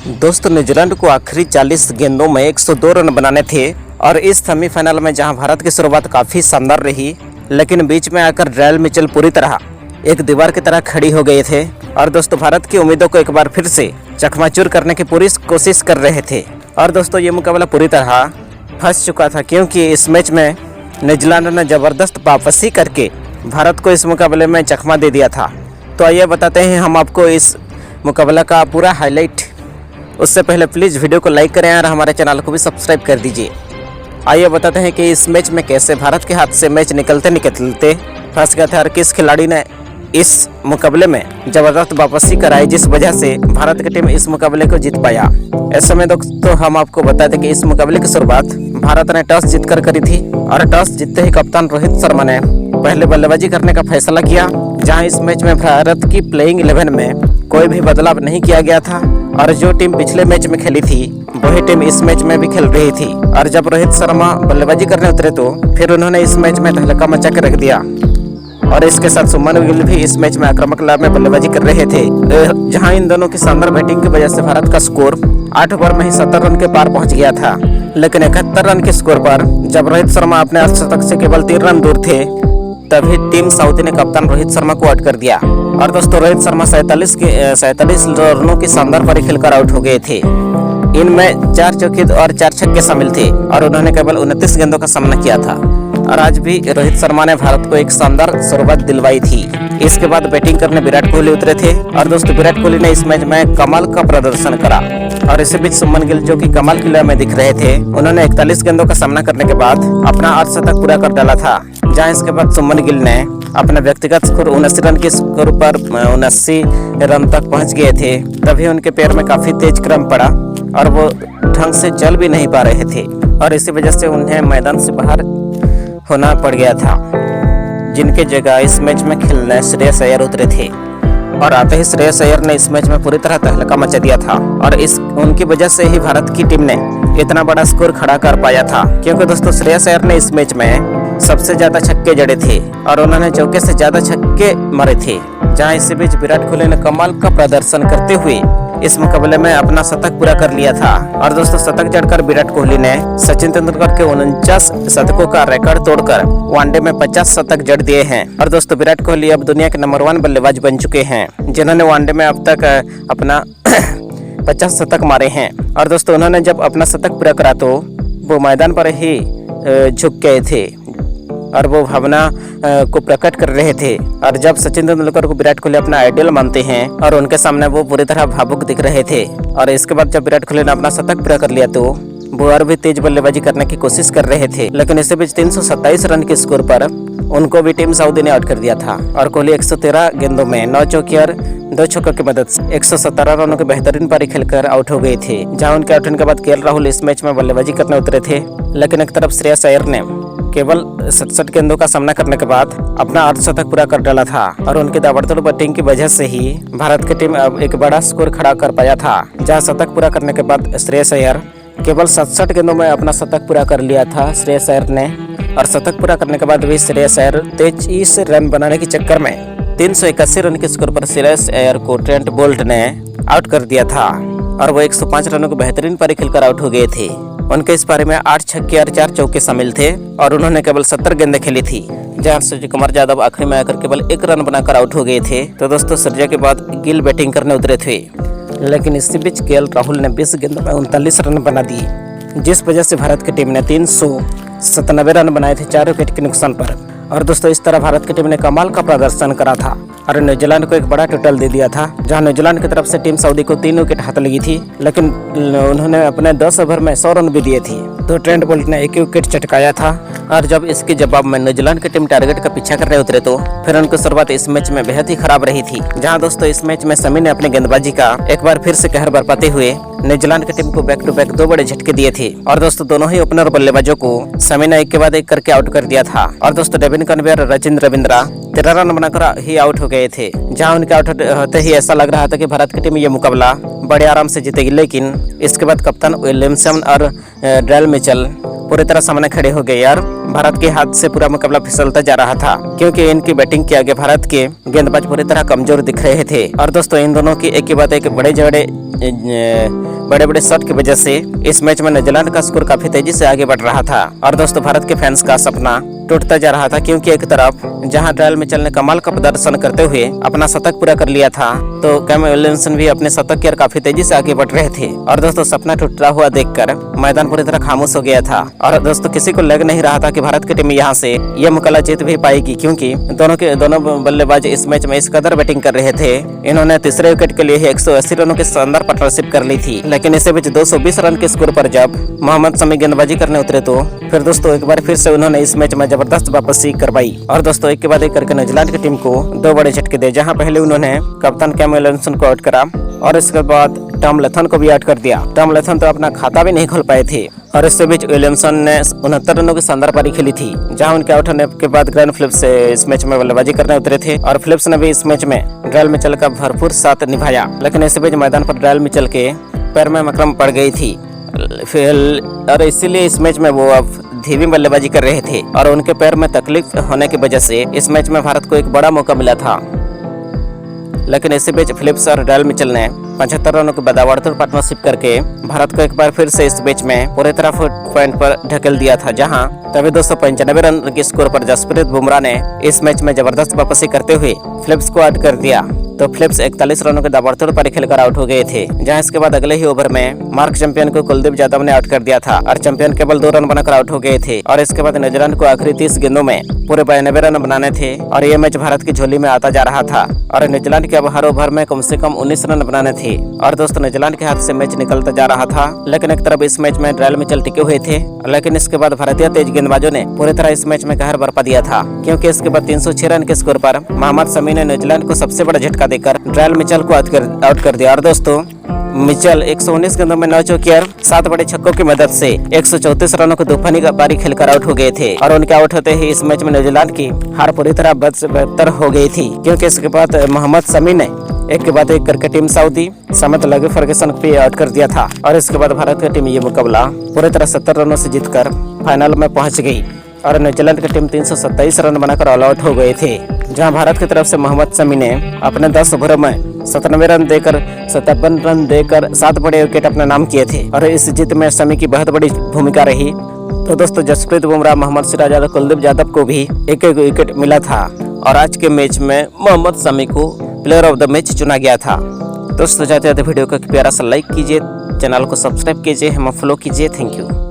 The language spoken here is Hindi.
दोस्तों न्यूजीलैंड को आखिरी 40 गेंदों में 102 रन बनाने थे और इस सेमीफाइनल में जहां भारत की शुरुआत काफ़ी शानदार रही, लेकिन बीच में आकर डेल मिचेल पूरी तरह एक दीवार की तरह खड़ी हो गए थे और दोस्तों भारत की उम्मीदों को एक बार फिर से चकनाचूर करने की पूरी कोशिश कर रहे थे। और दोस्तों ये मुकाबला पूरी तरह फंस चुका था, क्योंकि इस मैच में न्यूजीलैंड ने ज़बरदस्त वापसी करके भारत को इस मुकाबले में चकमा दे दिया था। तो आइए बताते हैं हम आपको इस मुकाबला का पूरा हाईलाइट। उससे पहले प्लीज़ वीडियो को लाइक करें और हमारे चैनल को भी सब्सक्राइब कर दीजिए। आइए बताते हैं कि इस मैच में कैसे भारत के हाथ से मैच निकलते फंस गया था और किस खिलाड़ी ने इस मुकाबले में ज़बरदस्त वापसी कराई, जिस वजह से भारत की टीम इस मुकाबले को जीत पाया। ऐसे में दोस्तों हम आपको बता दें कि इस मुकाबले की शुरुआत भारत ने टॉस जीतकर करी थी और टॉस जीतते ही कप्तान रोहित शर्मा ने पहले बल्लेबाजी करने का फैसला किया, जहां इस मैच में भारत की प्लेइंग 11 में कोई भी बदलाव नहीं किया गया था और जो टीम पिछले मैच में खेली थी वही टीम इस मैच में भी खेल रही थी। और जब रोहित शर्मा बल्लेबाजी करने उतरे तो फिर उन्होंने इस मैच में तहलका मचा के रख दिया और इसके साथ सुमन गिल भी इस मैच में आक्रामक लाभ में बल्लेबाजी कर रहे थे, जहां इन दोनों की शानदार बैटिंग की वजह से भारत का स्कोर 8 ओवर में ही 70 रन के पार पहुंच गया था। लेकिन 71 रन के स्कोर पर जब रोहित शर्मा अपने अर्धशतक से केवल 3 रन दूर थे, तभी टीम साउदी ने कप्तान रोहित शर्मा को आउट कर दिया। और दोस्तों रोहित शर्मा 47 रनों की शानदार पारी खेलकर आउट हो गए थे। इनमें 4 चौके और 4 छक्के शामिल थे और उन्होंने केवल 29 गेंदों का सामना किया था। और आज भी रोहित शर्मा ने भारत को एक शानदार शुरुआत दिलवाई थी। इसके बाद बैटिंग करने विराट कोहली उतरे थे और दोस्तों विराट कोहली ने इस मैच में कमाल का प्रदर्शन करा। और इसी बीच सुमन गिल, जो कि कमाल की लय में दिख रहे थे, उन्होंने 41 गेंदों का सामना करने के बाद अपना अर्धशतक पूरा कर डाला था, जहां इसके बाद सुमन गिल ने अपना व्यक्तिगत स्कोर 79 रन के स्कोर पर 79 रन तक पहुंच गए थे। तभी उनके पैर में काफी तेज क्रम पड़ा और वो ढंग से चल भी नहीं पा रहे थे और इसी वजह से उन्हें मैदान से बाहर होना पड़ गया था, जिनके जगह इस मैच में खेलने श्रेयस अय्यर उतरे थे। और आते ही श्रेयस अय्यर ने इस मैच में पूरी तरह तहलका मचा दिया था और उनकी वजह से ही भारत की टीम ने इतना बड़ा स्कोर खड़ा कर पाया था, क्योंकि दोस्तों श्रेयस अय्यर ने इस मैच में सबसे ज्यादा छक्के जड़े थे और उन्होंने चौके से ज्यादा छक्के मारे थे। जहां इसी बीच विराट कोहली ने कमाल का प्रदर्शन करते हुए इस मुकाबले में अपना शतक पूरा कर लिया था। और दोस्तों शतक जड़कर विराट कोहली ने सचिन तेंदुलकर के 49 शतकों का रिकॉर्ड तोड़कर वनडे में 50 शतक जड़ दिए हैं। और दोस्तों विराट कोहली अब दुनिया के नंबर 1 बल्लेबाज बन चुके हैं, जिन्होंने वनडे में अब तक अपना 50 शतक मारे हैं। और दोस्तों उन्होंने जब अपना शतक पूरा करा तो वो मैदान पर ही झुक गए थे और वो भावना को प्रकट कर रहे थे। और जब सचिन तेंदुलकर को विराट कोहली अपना आइडियल मानते हैं और उनके सामने वो पूरी तरह भावुक दिख रहे थे। और इसके बाद जब विराट कोहली ने अपना शतक पूरा कर लिया तो वो और भी तेज बल्लेबाजी करने की कोशिश कर रहे थे, लेकिन इसी बीच 327 रन के स्कोर पर उनको भी टीम साउदी ने आउट कर दिया था। और कोहली 113 गेंदों में 9 चौके और 2 छक्कों की मदद से 117 रनों की बेहतरीन पारी खेलकर आउट हो गए थे। जहां उनके आउट होने के बाद केएल राहुल इस मैच में बल्लेबाजी करने उतरे थे, लेकिन एक तरफ श्रेयस अय्यर ने केवल 67 गेंदों का सामना करने के बाद अपना अर्धशतक पूरा कर डाला था और उनकी ताबड़तोड़ बैटिंग की वजह से ही भारत की टीम अब एक बड़ा स्कोर खड़ा कर पाया था। जहां शतक पूरा करने के बाद श्रेयस अय्यर केवल 67 गेंदों में अपना शतक पूरा कर लिया था श्रेयस अय्यर ने। और शतक पूरा करने के बाद भी श्रेयस अय्यर 23 रन बनाने के चक्कर में 381 रन के स्कोर पर श्रेयस अय्यर को ट्रेंट बोल्ट ने आउट कर दिया था और वो 105 रनों की बेहतरीन पारी खेलकर आउट हो गए थे। उनके इस पारी में 8 छक्के और 4 चौके शामिल थे और उन्होंने केवल 70 गेंदें खेली थी, जहां सूर्यकुमार यादव आखिरी में आकर केवल 1 रन बनाकर आउट हो गए थे। तो दोस्तों सूर्या के बाद गिल बैटिंग करने उतरे थे, लेकिन इसी बीच केएल राहुल ने 20 गेंदों में 39 रन बना दिए, जिस वजह से भारत की टीम ने 397 रन बनाए थे 4 विकेट के नुकसान पर। और दोस्तों इस तरह भारत की टीम ने कमाल का प्रदर्शन करा था और न्यूजीलैंड को एक बड़ा टोटल दे दिया था। जहां न्यूजीलैंड की तरफ से टीम सऊदी को 3 विकेट हाथ लगी थी, लेकिन उन्होंने अपने 10 ओवर में 100 रन भी दिए थे। तो ट्रेंट बोल्ट ने 1 विकेट चटकाया था और जब इसके जवाब में न्यूजीलैंड की टीम टारगेट का पीछा करने उतरे तो फिर उनकी शुरुआत इस मैच में बेहद ही खराब रही थी। जहां दोस्तों इस मैच में शमी ने अपनी गेंदबाजी का एक बार फिर से कहर बरपाते हुए न्यूजीलैंड की टीम को बैक टू बैक 2 बड़े झटके दिए थे। और दोस्तों दोनों ही ओपनर बल्लेबाजों को शमी ने एक के बाद एक करके आउट कर दिया था। और दोस्तों डेविन कन्वेयर और रचिन रविंद्रा 13 रन बनाकर ही आउट हो गए थे। जहां उनके आउट होते ही ऐसा लग रहा था कि भारत की टीम ये मुकाबला बड़े आराम से जीतेगी, लेकिन इसके बाद कप्तान विलियमसन और डेल मिचेल पूरी तरह सामने खड़े हो गए और भारत के हाथ से पूरा मुकाबला फिसलता जा रहा था, क्योंकि इनकी बैटिंग के आगे भारत के गेंदबाज पूरी तरह कमजोर दिख रहे थे। और दोस्तों इन दोनों की एक के बाद एक बड़े बड़े बड़े शॉट की वजह से इस मैच में न्यूजीलैंड का स्कोर काफी तेजी से आगे बढ़ रहा था। और दोस्तों भारत के फैंस का सपना टूटता जा रहा था, क्योंकि एक तरफ जहां ड्रायल मिचेल ने कमाल का प्रदर्शन करते हुए अपना शतक पूरा कर लिया था, तो कैम विलियमसन भी अपने शतक की ओर काफी तेजी से आगे बढ़ रहे थे। और दोस्तों सपना टूटता हुआ देखकर मैदान पूरी तरह खामोश हो गया था। और दोस्तों किसी को लग नहीं रहा था कि भारत की टीम यहां से यह मुकाबला जीत भी पाएगी, क्योंकि दोनों बल्लेबाज इस मैच में इस कदर बैटिंग कर रहे थे। इन्होंने तीसरे विकेट के लिए 180 रनों की शानदार पार्टनरशिप कर ली थी, लेकिन इसी बीच 220 रन के स्कोर पर जब मोहम्मद शमी गेंदबाजी करने उतरे तो फिर दोस्तों एक बार फिर से उन्होंने इस मैच में जबरदस्त वापसी करवाई। और दोस्तों एक के बाद एक करके न्यूजीलैंड की टीम को 2 बड़े झटके दे, जहां पहले उन्होंने कप्तान कैम विलियमसन को आउट करा और इसके बाद टॉम लैथम को भी आउट कर दिया। टॉम लैथम तो अपना खाता भी नहीं खोल पाए थे। और इसके बीच विलियमसन ने 69 रनों की शानदार पारी खेली थी, जहां उनके आउट होने के बाद ग्रैंड फिलिप्स इस मैच में बल्लेबाजी करने उतरे थे। और फिलिप्स ने भी इस मैच में ड्रायल मिचेल का भरपूर साथ निभाया, लेकिन इसी बीच मैदान पर ड्रायल मिचेल के पैर में मकरम पड़ गई थी और इसीलिए इस मैच में वो अब धीमी बल्लेबाजी कर रहे थे और उनके पैर में तकलीफ होने की वजह से इस मैच में भारत को एक बड़ा मौका मिला था। लेकिन इसी बीच फिलिप्स और ड्रायल मिचेल ने 75 रनों की बदावड़तोड़ पार्टनरशिप करके भारत को एक बार फिर से इस मैच में पूरी तरह पॉइंट पर ढकेल दिया था, जहां तभी 295 रन के स्कोर पर जसप्रीत बुमराह ने इस मैच में जबरदस्त वापसी करते हुए फिलिप्स को आउट कर दिया। तो फिलिप्स 41 रनों के दावड़तोड़ पारी खेलकर आउट हो गए थे, जहां इसके बाद अगले ही ओवर में मार्क चैंपियन को कुलदीप यादव ने आउट कर दिया था और चैंपियन केवल 2 रन बनाकर आउट हो गए थे। और इसके बाद न्यूजीलैंड को आखिरी 30 गेंदों में पूरे 92 रन बनाने थे और ये मैच भारत की झोली में आता जा रहा था। और न्यूजीलैंड के अब हर ओवर में कम से कम 19 रन बनाने थे। और दोस्तों न्यूजीलैंड के हाथ से मैच निकलता जा रहा था, लेकिन एक तरफ इस मैच में ड्रायल मिचेल टिके हुए थे, लेकिन इसके बाद भारतीय तेज गेंदबाजों ने पूरी तरह इस मैच में कहर बरपा दिया था, क्योंकि इसके बाद 306 रन के स्कोर पर मोहम्मद शमी ने न्यूजीलैंड को सबसे बड़ा झटका देकर ड्रायल मिचेल को आउट कर दिया। और दोस्तों मिचेल 119 गेंदों में 9 चौके और 7 बड़े छक्कों की मदद से 134 रनों की तूफानी पारी खेलकर आउट हो गए थे। और उनके आउट होते ही इस मैच में न्यूजीलैंड की हार पूरी तरह बदतर हो गई थी, क्योंकि इसके बाद मोहम्मद शमी ने एक के बाद एक करके टीम साउदी समेत लगे फर्गुसन को आउट कर दिया था। और इसके बाद भारत की टीम ये मुकाबला पूरी तरह 70 रनों से जीतकर फाइनल में पहुंच गई और न्यूजीलैंड की टीम 327 रन बनाकर ऑल आउट हो गए थे, जहां भारत की तरफ से मोहम्मद शमी ने अपने 10 ओवरों में 57 रन देकर 7 बड़े विकेट अपने नाम किए थे। और इस जीत में शमी की बहुत बड़ी भूमिका रही। तो दोस्तों जसप्रीत बुमराह, मोहम्मद सिराज और कुलदीप यादव को भी एक विकेट मिला था और आज के मैच में मोहम्मद शमी को प्लेयर ऑफ द मैच चुना गया था। दोस्तों जाते वीडियो को प्यारा सा लाइक कीजिए, चैनल को सब्सक्राइब कीजिए, हमें फॉलो कीजिए। Thank you.